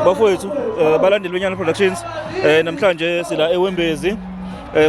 Bafowethu balandeli Wenyana Productions namhlanje sila eWembezi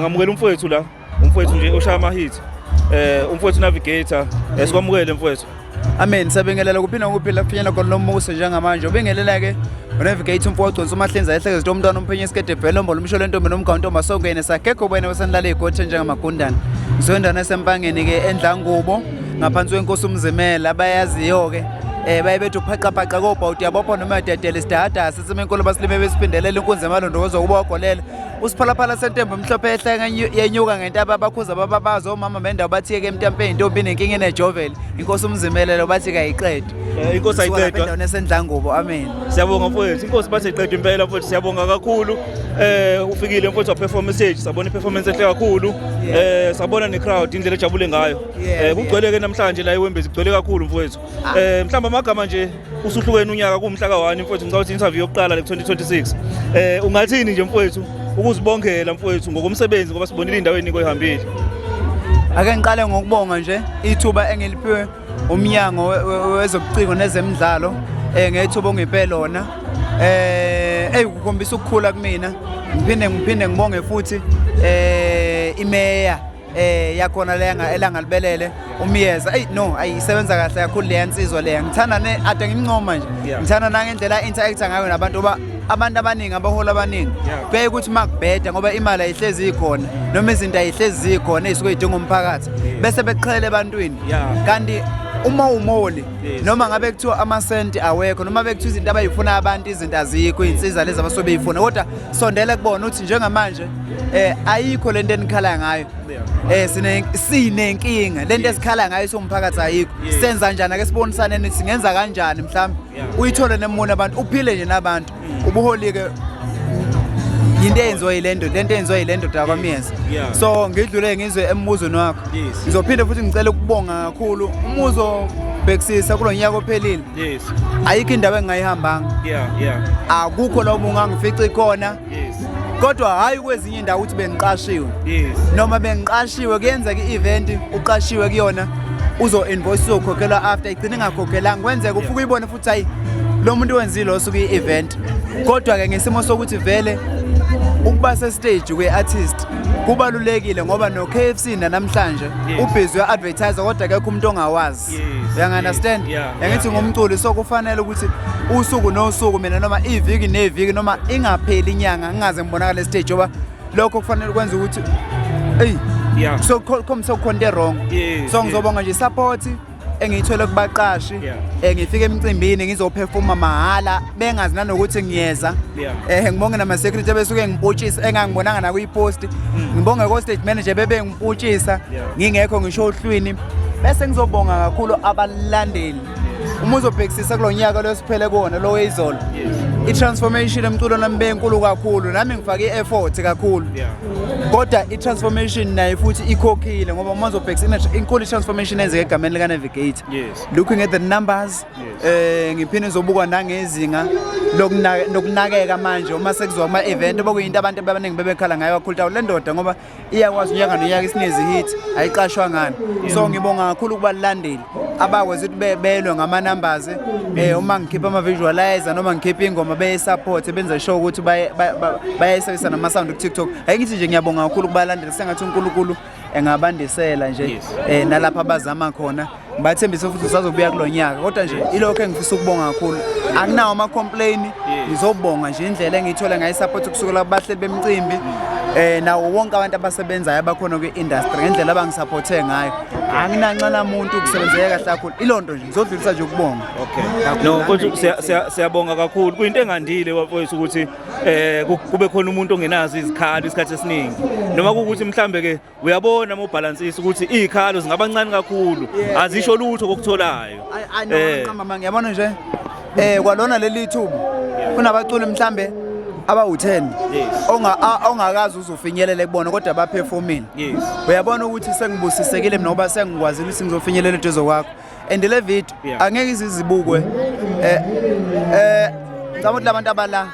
ngamukela umfowethu la umfowethu nje oshaya ama hit umfowethu Navigator sikwamukele mfowethu. Amen sabingelela kuphina ukuphila kufinyela khona nomuso njengamanje ubingelela ke Navigator umfowethu uMahlenza ehleke zithi umntwana umphenye isikede velombo lomsholo entombi nomgawuntomba songene sakekho bwena wesanilala igothe njengamagundana ngizondana esempangeni ke endlangubo ngaphansi kwenkosi umzimela abayaziyo ke bayebethu phaqaphaqa kobhawuti yabopha noma yadedele sidahada sisemenkolo basilime besiphindelela inkunzi emalondolozo kuba wagolela usiphalaphala sentembo emhlophe ehlanga yenyuka ngentaba abakhuza bababazo omama bendawo bathi ke emtampeni intombi nenkinga enejoveli inkosi umzimelelo bathi kayiqede inkosi ayiqedwa endaweni esendlangubo amen. Siyabonga mfowethu inkosi bathi iqedwe impela mfowethu siyabonga kakhulu ufikile mfowethu wa performance sabona iperformance enhle kakhulu sabona ne crowd indlela ejabule ngayo kugcwele ke namhlanje la eWembezi kugcwele kakhulu mfowethu mhlamba amagama nje usuhlukene unyaka kumhla ka1 mfowethu ngicela ukuthi interview yokuqala le 2026 ungathini nje mfowethu ukuzibongela mfowethu ngokomsebenzi ngoba sibonile indawo eningi oyihambile. Ake ngiqale ngokubonga nje ithuba engiliphiwe umnyango wezobuciko nezemidlalo ngethuba ongiphe lona ukukhombisa ukukhula kumina ngiphinde ngibonge futhi imeya yakhona leya elangalibelele umyeza ayisebenza kahle kakhulu le yansizwa leya ngithanda ade ngincoma nje ngithanda nangendlela interact ngayo nabantu oba abantu abaningi abahola abaningi beye ukuthi makubheda ngoba imali ayihlezi ikhona noma izinto ayihlezi ikhona ezisuke idinga umphakathi bese beqhelele ebantwini kanti uma umoli noma ngabe kuthiwa amasenti awekho noma bekuthiwa izinto abayifuna abantu izinto azikho insiza lezi abasobe beyifuna kodwa sondela kubona ukuthi njengamanje ayikho lento enikhala ngayo sinenkinga lento esikhala ngayo somphakathi ayikho senza kanjani ake sibonisane nithi singenza kanjani mhlawumbe uyithole nemona abantu uphile nje nabantu ubuholike into enziwa yilento dakwamiyeza so ngidlule ngizwe embuzweni wakho ngizophinda futhi ngicela ukubonga kakhulu umuzo bekisisa kulonyaka ophelile ayikho indawo engayihambanga akukho la ungangifici khona kodwa hayi kwezinye indawo ukuthi bengiqashiwe noma bengiqashiwe kuyenzeka i-event uqashiwe kuyona uzo invoice uzokhokhela after igcine ngakhokhelanga kwenzeka ufuke uyibone futhi hayi lo muntu wenzile osuku i-event kodwa ke ngesimo sokuthi vele ukuba se-stage kwe-artist kubalulekile ngoba no KFC namhlanje ubhizi we-advertiser kodwa akekho umuntu ongawazi uyangi-understand yangithi ngumculi so kufanele ukuthi usuku nosuku mina noma iviki neviki noma ingapheli inyanga ngingaze ngibonakala stage ngoba lokho kufanele kwenza ukuthi so khombisa kukhona into wrong so ngizobonga nje support engiyithole kubaqashi ngifike emcimbini ngizoperforma mahala bengazi nanokuthi ngiyeza ngibonge nama secretary besuke ngiputshisa engangibonanga na kuyipost ngibonge ko stage manager bebe ngiputshisa ngingekho ngisho ohlwini bese ngizobonga kakhulu abalandeli uma uzobhekisisa kulonyaka losiphele kuona lo wezolo i-transformation emculo nami benkulu kakhulu nami ngifake i-effort kakhulu kodwa i-transformation nayo futhi ikhokhile ngoba uma uzobhekisisa inkulu i-transformation enzeke egameni lika Navigator looking at the numbers ngiphinde ngizobukwa nangezinga lokunakeka manje uma sekuziwa ama-event bekuyinto abantu abaningi bebekhala ngayo kakhulu le ndoda ngoba iyakwazi unyaka nonyaka isinezi hit ayiqashwa ngani so ngibonga kakhulu kubalandeli abakwazi ukuthi belwe ngama-numbers uma ngikhipha ama-visualizer noma ngikhipha ingoma beye-support benza sure ukuthi bayayisebenzisa nama-sound ku-TikTok ngithi nje ngiyabonga kakhulu kubalandeli sengathi uNkulunkulu engabandisela nje nalapha abazama khona ngibathembise futhi usazobuya kulonyaka kodwa nje ilokho engifisa ukubonga kakhulu akunawo ama-complain ngizobonga nje indlela engiyithola ngayi-support kusukela kubahleli bemicimbi nawo wonke abantu abasebenzayo abakhona kwi-industry ngendlela abangisupporthe ngayo anginancana muntu ukusebenzeka kahle kakhulu ilonto nje ngizodlulisa nje ukubonga no kodwa siyabonga kakhulu kuyinto engandile bafowethu ukuthi kube khona umuntu ongenazo izikhalo isikhathi esiningi noma kuukuthi mhlambe ke uyabona mobalansisa ukuthi izikhalo zingabancane kakhulu azisho lutho kokutholayo mama ngiyabona nje kwalona leli thubu kunabaculi mhlambe abawu10 ongakazi uzofinyelela kubona kodwa baperformile uyabona ukuthi sengibusisekile mina ngoba sengikwazile ukuthi ngizofinyelela eduze kwakho and le video angeke izizibukwe ngicabanga ukuthi labantu abala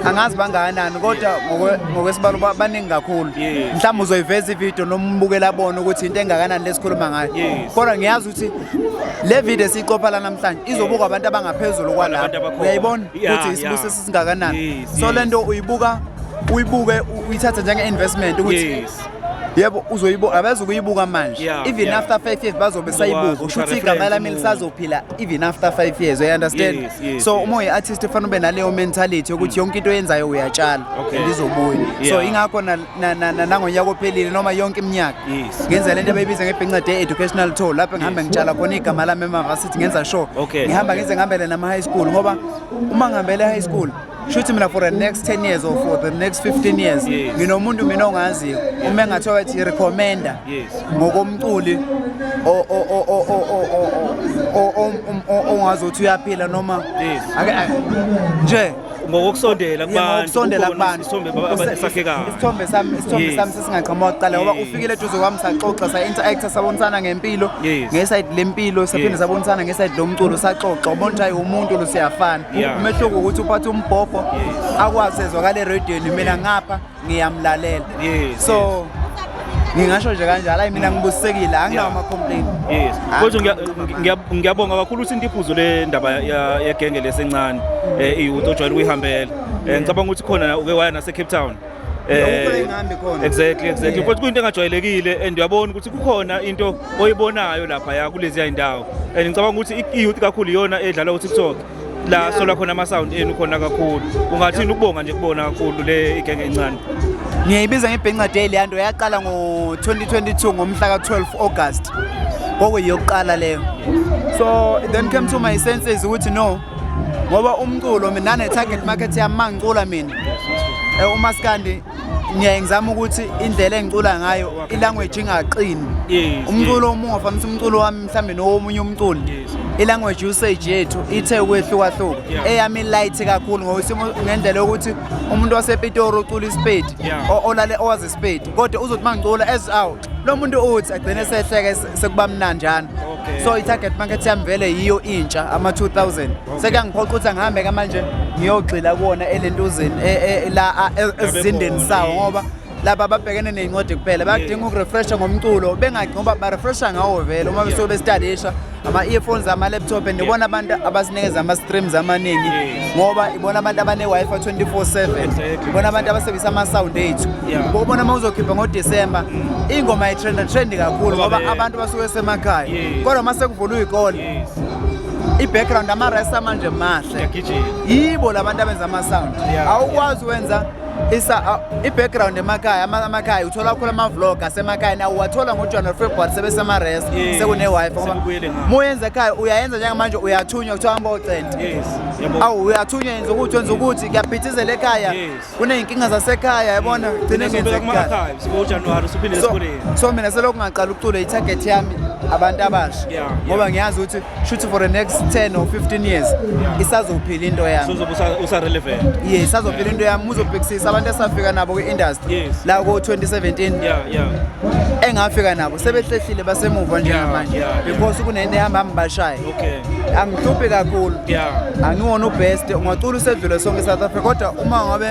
angazi bangakanani kodwa ngokwesibalo baningi kakhulu mhlawumbe uzoyiveza ivideo noma umbukela bona ukuthi into engakanani lesikhuluma ngayo kodwa ngiyazi ukuthi le video siyiqopha la namhlanje izobukwa abantu abangaphezulu kwalapha uyayibona ukuthi isibuso singakanani so lento uyibuke uyithatha njenge-investment ukuthi yebo uzoyibuka abazokuyibuka manje even after 5 years bazobe sayibuka usho ukuthi igama lami lisazophila even after 5 years you understand so uma uyi-artist ufana ube naleyo mentality yokuthi yonke into oyenzayo uyatshala ndizobuya so ingakho nangonyaka ophelile noma yonke iminyaka ngenza lento abayibiza ngebhencede educational tour lapho ngihambe ngitshala khona igama lami emavasithi ngenza sure ngihamba ngihambele nama-high school ngoba uma ngihambele high school shuthi mina for the next 10 years or for the next 15 years nginomuntu mina ongaziyo uma engathiwa ethi recommenda ngokomculi ongazothi uyaphila noma nje ngokusondela kubantu isithombe sami sesingaqhamuka kuqala ngoba ufikile eduze kwami saxoxa sa-interacta sabonisana ngempilo ngesayidi lempilo saphinde sabonisana ngesayidi lomculo saxoxa ubona ukuthi hayi umuntu lo siyafana umehluko ukuthi uphathe umbhobho akwazi ezwakala erediweni mina ngapha ngiyamlalela so ngingasho nje kanjalo hayi mina ngibusisekile anginawo ama-complaint kodwa ngiyabonga kakhulu ukuthi intiphuzo le ndaba yegenge lesencane iyouth ojwayele ukuyihambela ngicabanga ukuthi khona uke waya nase-Cape Town exactly futhi kuyinto engajwayelekile and uyabona ukuthi kukhona into oyibonayo laphaya kuleziya iy'ndawo and ngicabanga ukuthi i-youth kakhulu iyona edlala ku-TikTok la sola khona ama-sound enu khona kakhulu ungathini ukubonga nje kubona kakhulu le igenge encane ngiyayibiza ngebhenca day leya nto yaqala ngo-2022 ngomhla ka-12 August kwakuyiyokuqala leyo so then came to my senses ukuthi no ngoba umculo mina nane-target market yami ma ngicula mina umaskandi ngiyaye ngizama ukuthi indlela engicula ngayo ilanguage ingaqini umculo omunye ofanele umculo wami mhlawumbe nowomunye umculi ilanguage usage yethu ithe ukwehluka eyami light kakhulu ngendlela yokuthi umuntu wasePitori ucula iSpade olale owazi iSpade kodwa uzothi mangicula as out lo muntu uthi agcine sehleke sekuba mnanjana so i-target market yami vele yiyo intsha ama-2000 sekuyangiphoqa ukuthi angihambe manje ngiyogxila kuwona elentuzeni la ezindeni sawo ngoba laba babhekene ney'ncwadi kuphela bayakudinga ukurefresha ngomculo ngoba barefresha ngawo vele uma besuke bestadisha ama-earphones ama-laptop and ibona abantu abasinikeza ama-streams amaningi ngoba ibona abantu abane-Wi-Fi 24/7 ibona abantu abasebenzisa ama-sound ethu ubona uma uzokhipha ngoDisemba ingoma yi-trendi kakhulu ngoba abantu basuke semakhaya kodwa uma sekuvulwa iy'kole i-background ama-rest manje mahle yibo labantu abenza ama-sound awukwazi wenza i-background emakhaya uthola kakhulu ama-vlog asemakhaya nawo uwathola ngoJanuary February sebesema-rest sekune-Wi-Fi ngoba uma uyenza ekhaya uyayenza njengamanje uyathunywa kuthiwa hamba ocenta awu uyathunywa yenza ukuthi kuyaphithizela ekhaya kuney'nkinga zasekhaya yabona gcine so mina selokhu ngaqala ukucula i-target yami abantu abasha ngoba ngiyazi ukuthi shoot for the next 10 or 15 years isazophila into yami isazophila into yami uzobhekisisa abantu esafika nabo kwi-industry la ko-2017 engafika nabo sebehlehlile basemuva njengamanje because kunento ehamba bashaye angihluphi kakhulu angiwona ubest ungacula usedlule sonke eSouth Africa kodwa uma ngabe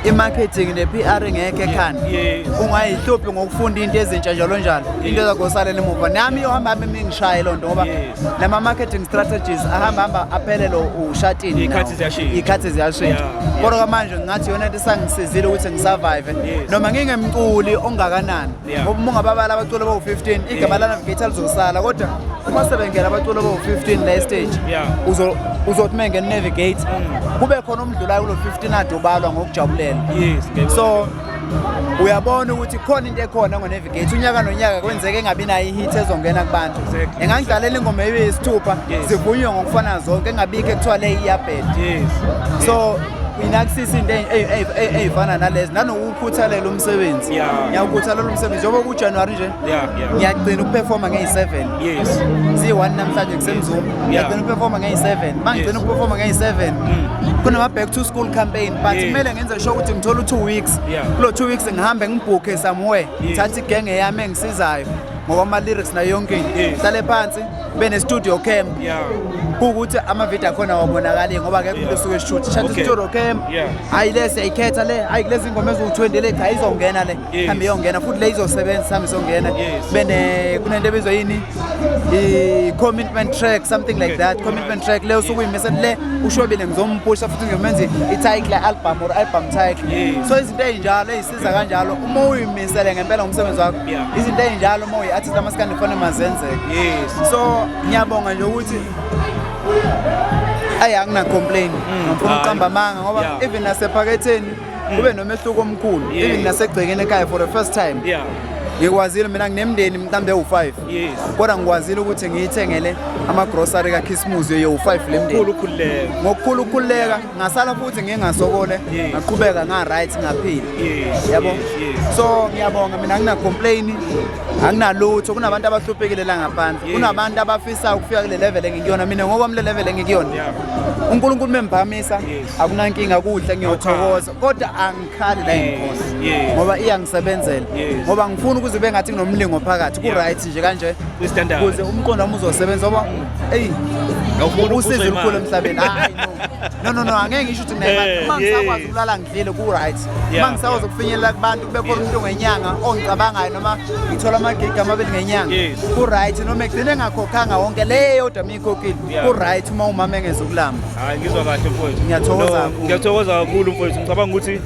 i-marketing ne-PR ngekho ekhanda ungayihluphi ngokufunda into ezintsha njalo into ezakusalela emuva nami yohamba hamba ngishaye loo nto ngoba nama-marketing strategies ahamba aphelelo ushatini iy'khathi ziyashintsha kodwa manje ngathi yona into esangisizile ukuthi ngisurvive noma ngingemculi ongakanani ngoba uma ungababala abaculi abawu-15 igama la-navigator lizosala kodwa uma sebengena abaculi abawu-15 la stage uzothi uma engene navigate kube khona omdlulayo kulo-15 ade ubalwa ngokujabulela so uyabona ukuthi khona into ekhona ngo-navigate unyaka nonyaka kwenzeke engabi nayo ihit ezongena kubantu engangidlalela ingoma eyisithupha zivunywe ngokufana zonke engabikho ekuthiwa le iyabheda so inakusisa into ey'fana nalezi nanokukhuthalela umsebenzi ngiyawukhuthalela umsebenzi njengoba kuJanuwari nje ngiyagcina ukuperforma ngeyi-7 ziyi-1 namhlanje kusemzuma ngiyagcina ukuperforma ngeyi-7 uma ngigcina ukuperforma ngeyi-7 kunama-back to school campaign but kumele ngenze sure ukuthi ngithole u-2 weeks kulo 2 weeks ngihambe ngibhukhe somewhere ngithathe igenge yami engisizayo ngoba ama-lyrics nayo yonke into hlale phansi bene studio camp Yeah. kukuthi ama-video akhona wabonakali ngoba akekho umuntu osuke eshoot shuttle Okay. studio camp Yeah. hayi le siyayikhetha le hayi kulezi ngoma eziwu-20 le cha izongena le Yes. hambe iyongena futhi le izosebenza hambe izongena Yes. bene kunento ebizwa yini i-commitment track something like that commitment track le usuke uyimisele le ushobile ngizompusha futhi ngiyomenza i-title album or album title Yes. so izinto ey'njalo ey'siza kanjalo uma uyimisele ngempela ngomsebenzi wakho Yeah. izinto ey'njalo uma uyi-artist amasikandi kufanele mazenzeke Yes. so ngiyabonga nje ukuthi ayi angina-complain ngifuna ukuqamba amanga ngoba Yeah. even nasephaketheni kube nomehluko omkhulu Yeah. even nasegcekeni ekhaya for the first time Yeah. ngikwazile mina nginemndeni mhlawumbe ewu-5 Yes. kodwa ngikwazile ukuthi ngiyithengele amagrosari kakhisimusi yewu-5 le mndeni Khulu khululeka. ngokukhulu ukukhululeka ngasala futhi ngingasokole Yes. ngaqhubeka nga-right ngaphila Yes. yabo Yes. Yes. so ngiyabonga mina angina-complain anginalutho kunabantu abahluphekile la ngaphandle Yes. kunabantu abafisa ukufika kule level engikuyona mina ngokwami le level engikuyona Yeah. unkulunkulu memphamisa Yes. akunankinga kuhle ngiyothokoza kodwa angikhali la Yes. engikhona Yes. ngoba iyangisebenzela Yes. ngoba ngifuna ukuze ube ngathi nginomlingo phakathi Yeah. ku-right nje kanje Kwi-standard. ukuze umqondo wami uzosebenza ngoba eyi Awufuni usizo uphuzwe olukhulu imali. emhlabeni hayi no angeke ngisho ukuthi nginayimali uma ngisakwazi ukulala ngidlile ku-right Yeah, uma ngisakwazi ukufinyelela kubantu kube khona umuntu ngenyanga ongicabangayo noma ngithola amagigi amabili ngenyanga Yes. ku-right noma egcine engakhokhanga wonke le yodwa miyikhokhile Yeah. ku-right uma umama engeza ukulamba Hayi ngizwa kahle mfowethu. Ngiyathokoza No, kakhulu. ngiyathokoza kakhulu mfowethu. Ngicabanga ukuthi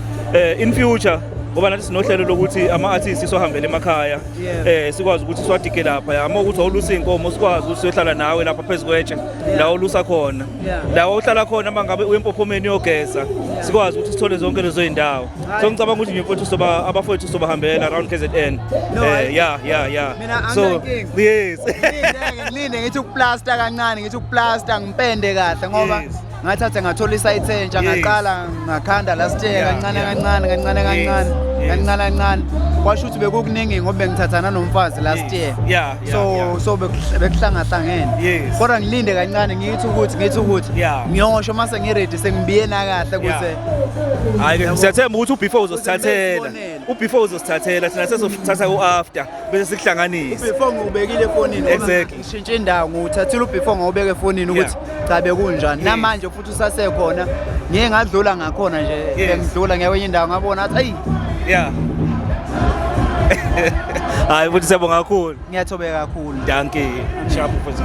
in future ngoba nathi sinohlelo lokuthi ama-artists sohambele emakhaya Yeah. sikwazi ukuthi siwadike lapha uma ukuthi awulusa iy'nkomo sikwazi ukuthi siyohlala nawe lapha phezu kwetshe la olusa khona Yeah. la uhlala khona uma ngabe uyempophomeni yogeza sikwazi ukuthi sithole zonke lezo y'ndawo so ngicabanga ukuthi nje mfowethu abafowethu sobahambela around KZN No, yeah Mina so anginankinga. yes ngilinde ngithi ukuplasta kancane ngithi ukuplasta ngipende kahle ngoba Yes. ngathatha ngathola isayithe entsha Yes. ngaqala ngakhanda last year Yeah, kancane yeah. kancane Yes, yes. kancane kwasho ukuthi bekukuningi ngoba bengithathana nomfazi last Yes. year Yeah, yeah. so bekuhlangahlangene Yes. kodwa ngilinde kancane ngithi ukuthi Yeah. ngiyosho mase ngiredi sengibiyena kahle kuze hayi siyathemba ukuthi ubefore uzosithathela ngibonele. ubefore uzosithathela thina sesizothatha ku-after bese sikuhlanganise before ngiwubekile efonini Exactly. ngishintshe indawo ngiwuthathile ubefore ngawubeka efonini ukuthi cha bekunjani Yes. namanje futhi usasekhona ngike ngadlula ngakhona nje Yes. bengidlula ngekwenye indawo ngabona athi ayi yeah hayi futhi siyabonga kakhulu ngiyathobeka kakhulu danke sharp mfowethu.